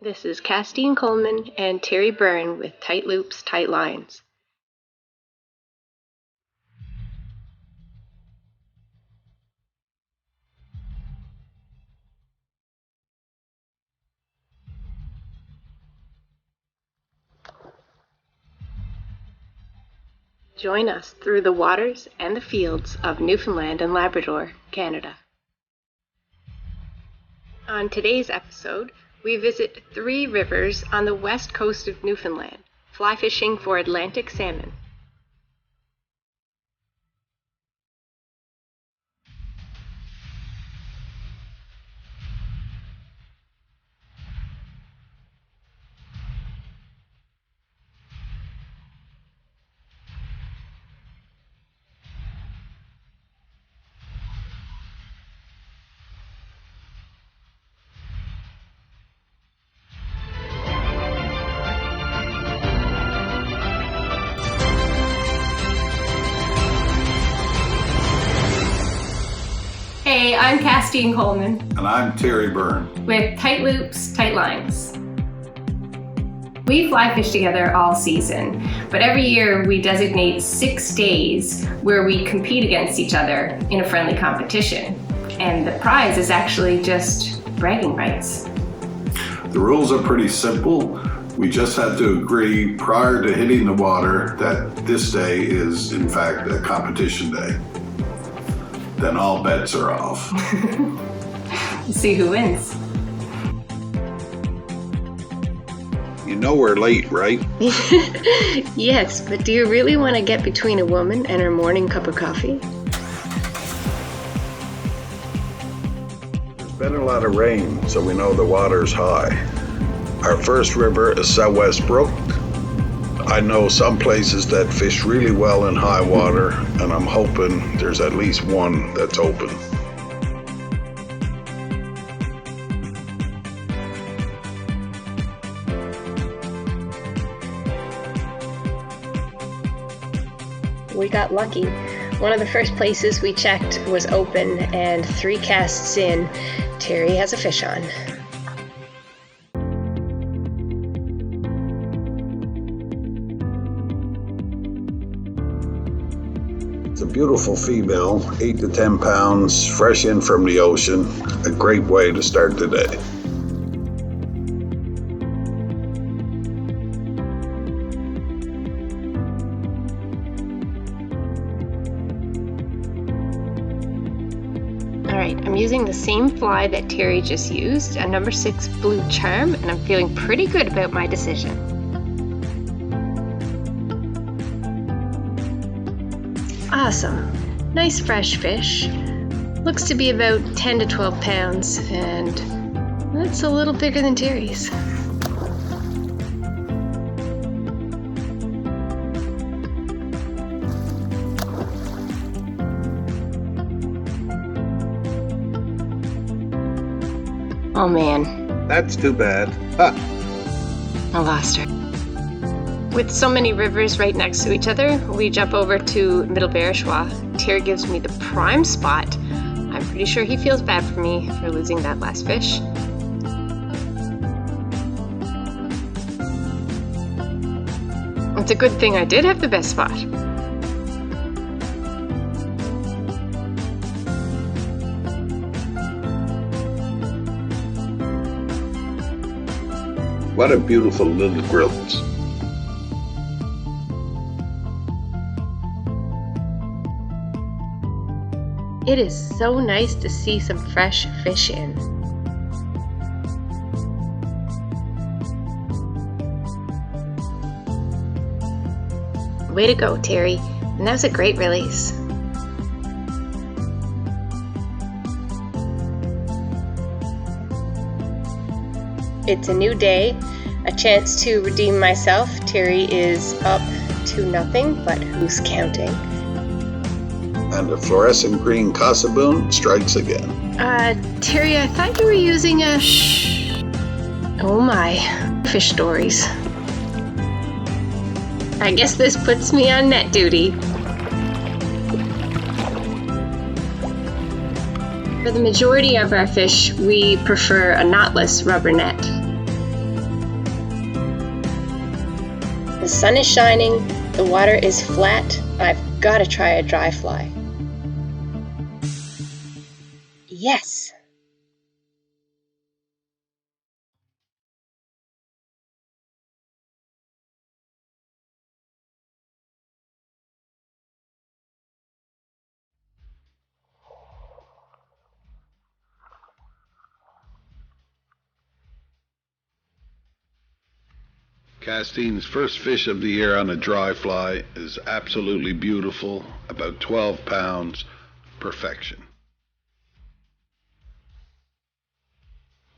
This is Kastine Coleman and Terry Byrne with Tight Loops, Tight Lines. Join us through the waters and the fields of Newfoundland and Labrador, Canada. On today's episode, we visit 3 rivers on the west coast of Newfoundland, fly fishing for Atlantic salmon. Hey, I'm Kastine Coleman. And I'm Terry Byrne. With Tight Loops, Tight Lines. We fly fish together all season, but every year we designate 6 days where we compete against each other in a friendly competition. And the prize is actually just bragging rights. The rules are pretty simple. We just have to agree prior to hitting the water that this day is in fact a competition day. Then all bets are off. See who wins. You know we're late, right? Yes, but do you really want to get between a woman and her morning cup of coffee? There's been a lot of rain, so we know the water's high. Our first river is Southwest Brook. I know some places that fish really well in high water, and I'm hoping there's at least one that's open. We got lucky. One of the first places we checked was open, and 3 casts in, Terry has a fish on. It's a beautiful female, 8 to 10 pounds, fresh in from the ocean. A great way to start the day. Alright, I'm using the same fly that Terry just used, a number 6 blue charm, and I'm feeling pretty good about my decision. Awesome. Nice fresh fish. Looks to be about 10 to 12 pounds, and that's a little bigger than Terry's. Oh man. That's too bad. Ha! I lost her. With so many rivers right next to each other, we jump over to Middle Verachua. Terry gives me the prime spot. I'm pretty sure he feels bad for me for losing that last fish. It's a good thing I did have the best spot. What a beautiful little grills. It is so nice to see some fresh fish in. Way to go, Terry. And that was a great release. It's a new day, a chance to redeem myself. Terry is up to nothing, but who's counting? And the fluorescent green Casaboon strikes again. Terry, I thought you were using a... Oh my, fish stories. I guess this puts me on net duty. For the majority of our fish, we prefer a knotless rubber net. The sun is shining, the water is flat, I've got to try a dry fly. Yes! Kastine's first fish of the year on a dry fly is absolutely beautiful, about 12 pounds, perfection.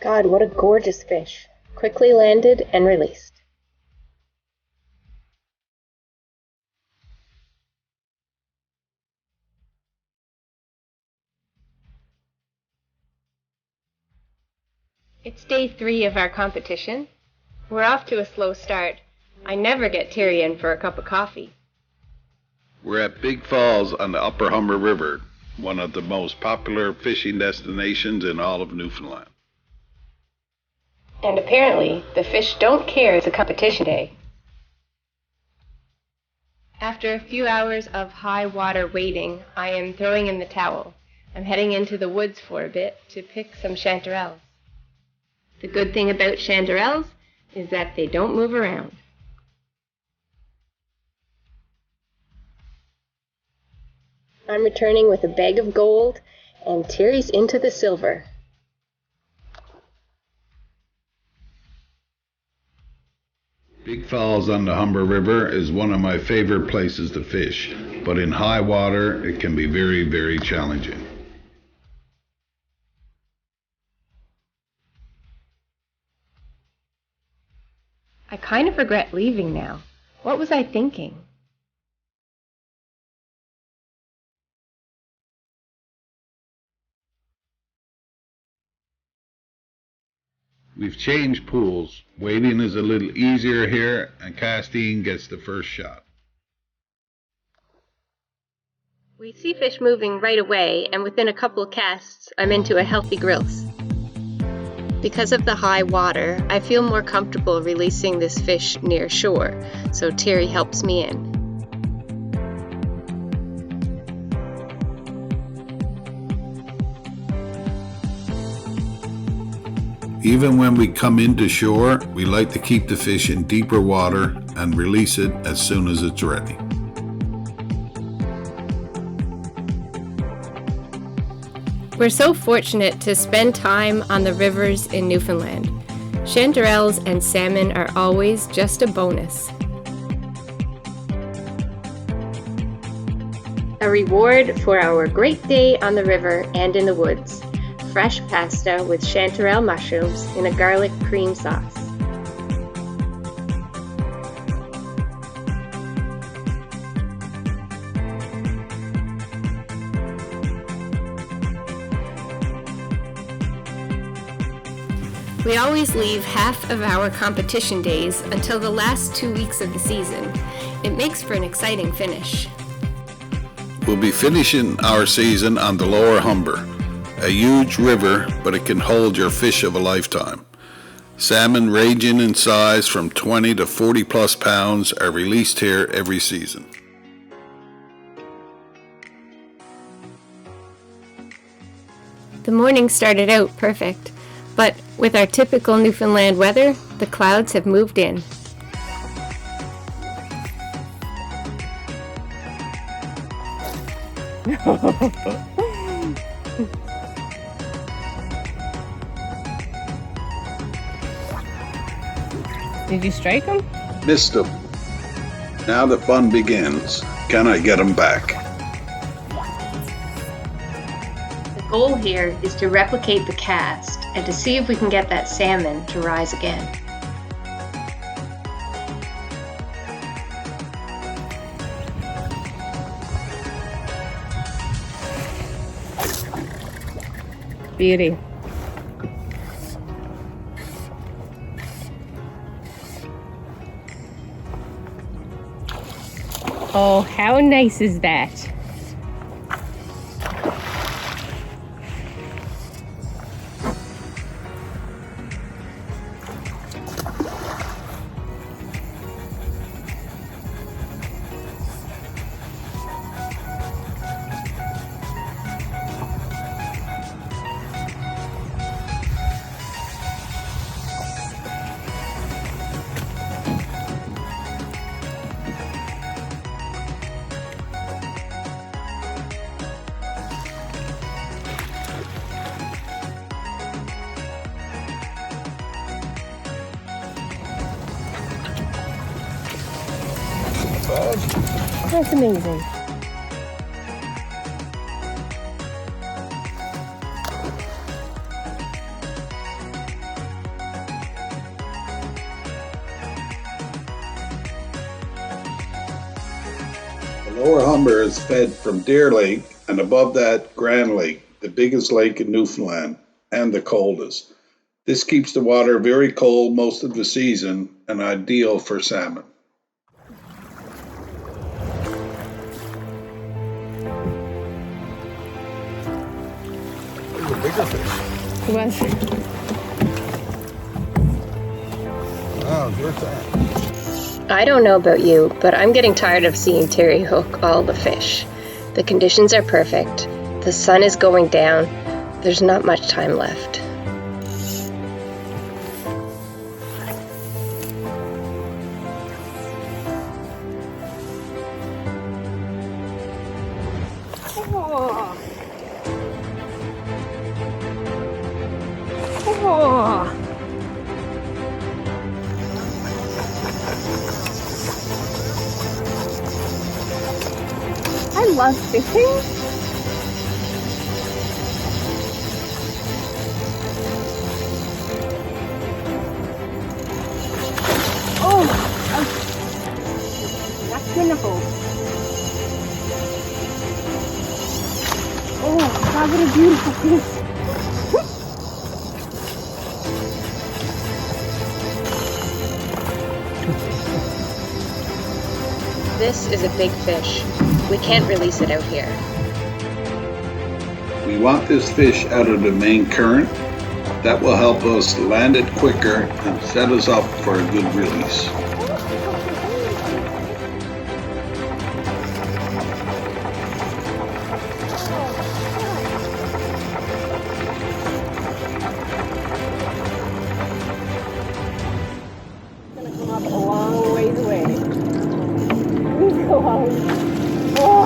God, what a gorgeous fish. Quickly landed and released. It's day 3 of our competition. We're off to a slow start. I never get Terry in for a cup of coffee. We're at Big Falls on the upper Humber River, one of the most popular fishing destinations in all of Newfoundland. And apparently, the fish don't care it's a competition day. After a few hours of high water waiting, I am throwing in the towel. I'm heading into the woods for a bit to pick some chanterelles. The good thing about chanterelles is that they don't move around. I'm returning with a bag of gold, and Terry's into the silver. Big Falls on the Humber River is one of my favorite places to fish, but in high water it can be very, very challenging. I kind of regret leaving now. What was I thinking? We've changed pools. Wading is a little easier here, and Kastine gets the first shot. We see fish moving right away, and within a couple of casts, I'm into a healthy growth. Because of the high water, I feel more comfortable releasing this fish near shore, so Terry helps me in. Even when we come into shore, we like to keep the fish in deeper water and release it as soon as it's ready. We're so fortunate to spend time on the rivers in Newfoundland. Chanterelles and salmon are always just a bonus. A reward for our great day on the river and in the woods. Fresh pasta with chanterelle mushrooms in a garlic cream sauce. We always leave half of our competition days until the last 2 weeks of the season. It makes for an exciting finish. We'll be finishing our season on the lower Humber, a huge river, but it can hold your fish of a lifetime. Salmon ranging in size from 20 to 40 plus pounds are released here every season. The morning started out perfect, but with our typical Newfoundland weather, the clouds have moved in. Did you strike him? Missed him. Now the fun begins. Can I get him back? The goal here is to replicate the cast and to see if we can get that salmon to rise again. Beauty. Oh, how nice is that? That's amazing. The lower Humber is fed from Deer Lake, and above that, Grand Lake, the biggest lake in Newfoundland and the coldest. This keeps the water very cold most of the season and ideal for salmon. There's a bigger fish. Was. Wow, it's your turn. I don't know about you, but I'm getting tired of seeing Terry hook all the fish. The conditions are perfect. The sun is going down. There's not much time left. Oh. Oh. I love fishing. Oh, that's wonderful. Oh, God, what a beautiful fish. This is a big fish. We can't release it out here. We want this fish out of the main current. That will help us land it quicker and set us up for a good release. It's gonna come up a long ways away. Go on. Oh.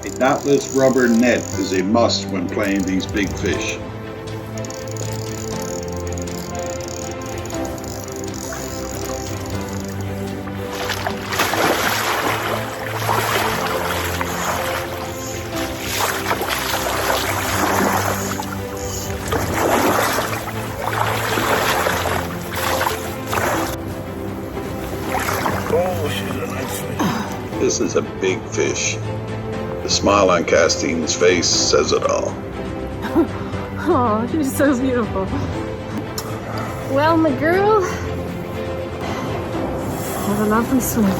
A knotless rubber net is a must when playing these big fish. Oh, she's a nice fish. This is a big fish. The smile on Kastine's face says it all. Oh, she's so beautiful. Well, my girl, have a lovely swim.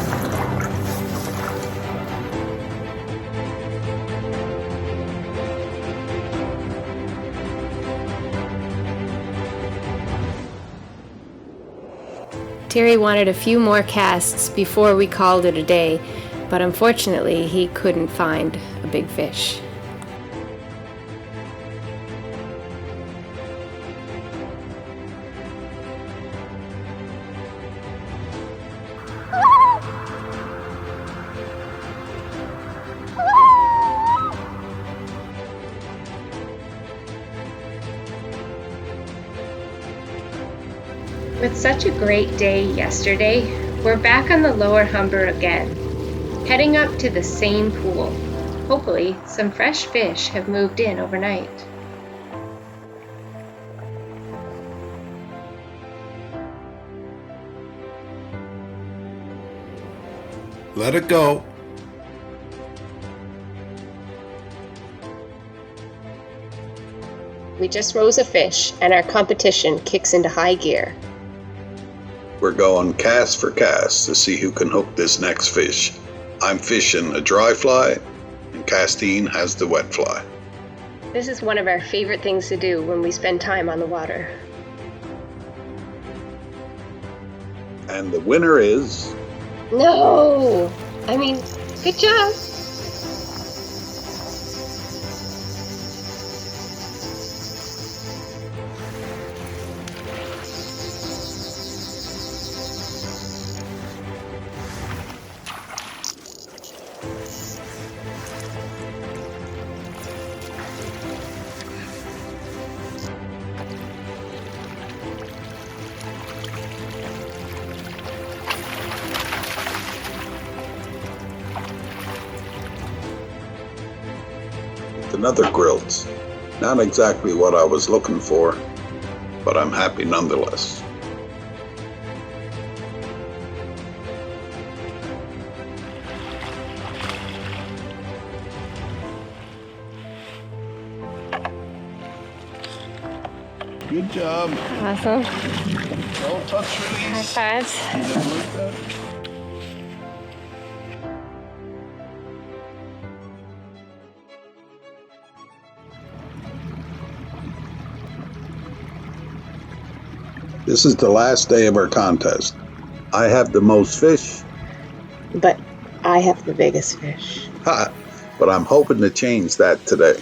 Terry wanted a few more casts before we called it a day, but unfortunately he couldn't find a big fish. With such a great day yesterday, we're back on the lower Humber again, heading up to the same pool. Hopefully, some fresh fish have moved in overnight. Let it go. We just rose a fish and our competition kicks into high gear. We're going cast for cast to see who can hook this next fish. I'm fishing a dry fly, and Kastine has the wet fly. This is one of our favorite things to do when we spend time on the water. And the winner is... No! I mean, good job! another grilled. Not exactly what I was looking for, but I'm happy nonetheless. Good job. Awesome. Don't touch High release. fives. You didn't like that? This is the last day of our contest. I have the most fish, But I have the biggest fish. but I'm hoping to change that today.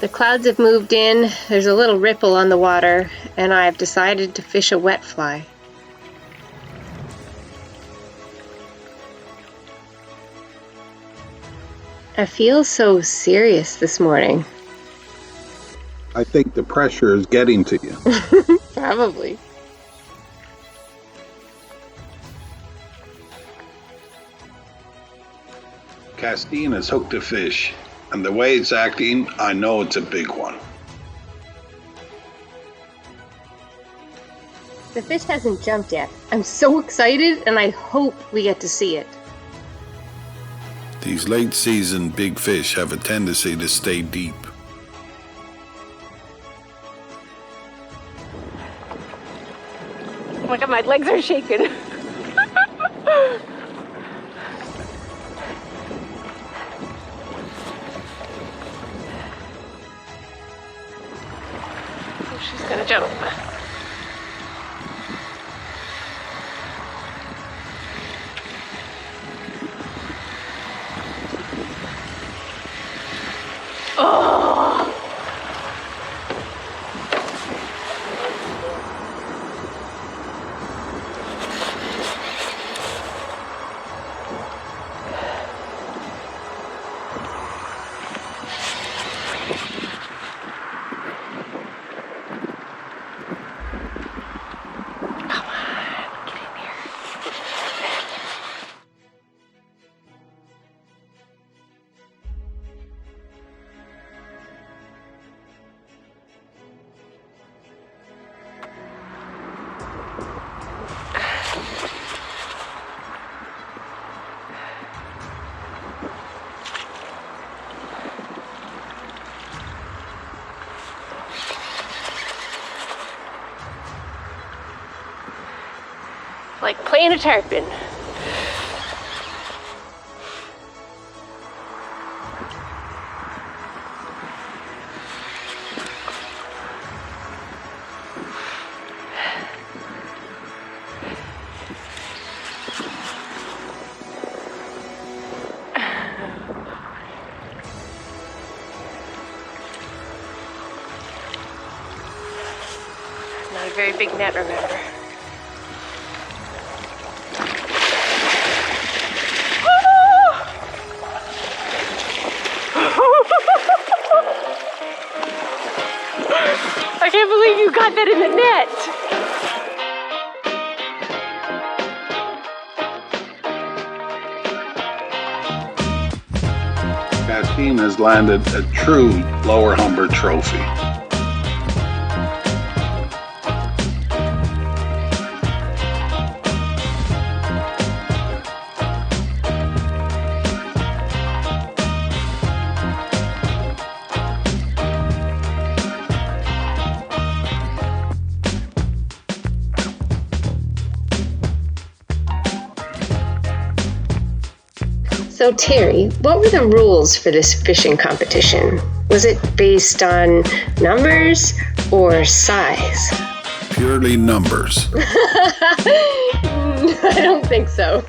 The clouds have moved in, there's a little ripple on the water, and I've decided to fish a wet fly. I feel so serious this morning. I think the pressure is getting to you. Probably. Kastine has hooked a fish, and the way it's acting, I know it's a big one. The fish hasn't jumped yet. I'm so excited, and I hope we get to see it. These late season big fish have a tendency to stay deep. Oh my god, my legs are shaking. Oh, she's gonna jump. Oh! Like playing a tarpon. Not a very big net, remember. I can't believe you got that in the net. Kastine has landed a true Lower Humber trophy. So Terry, what were the rules for this fishing competition? Was it based on numbers or size? Purely numbers. I don't think so.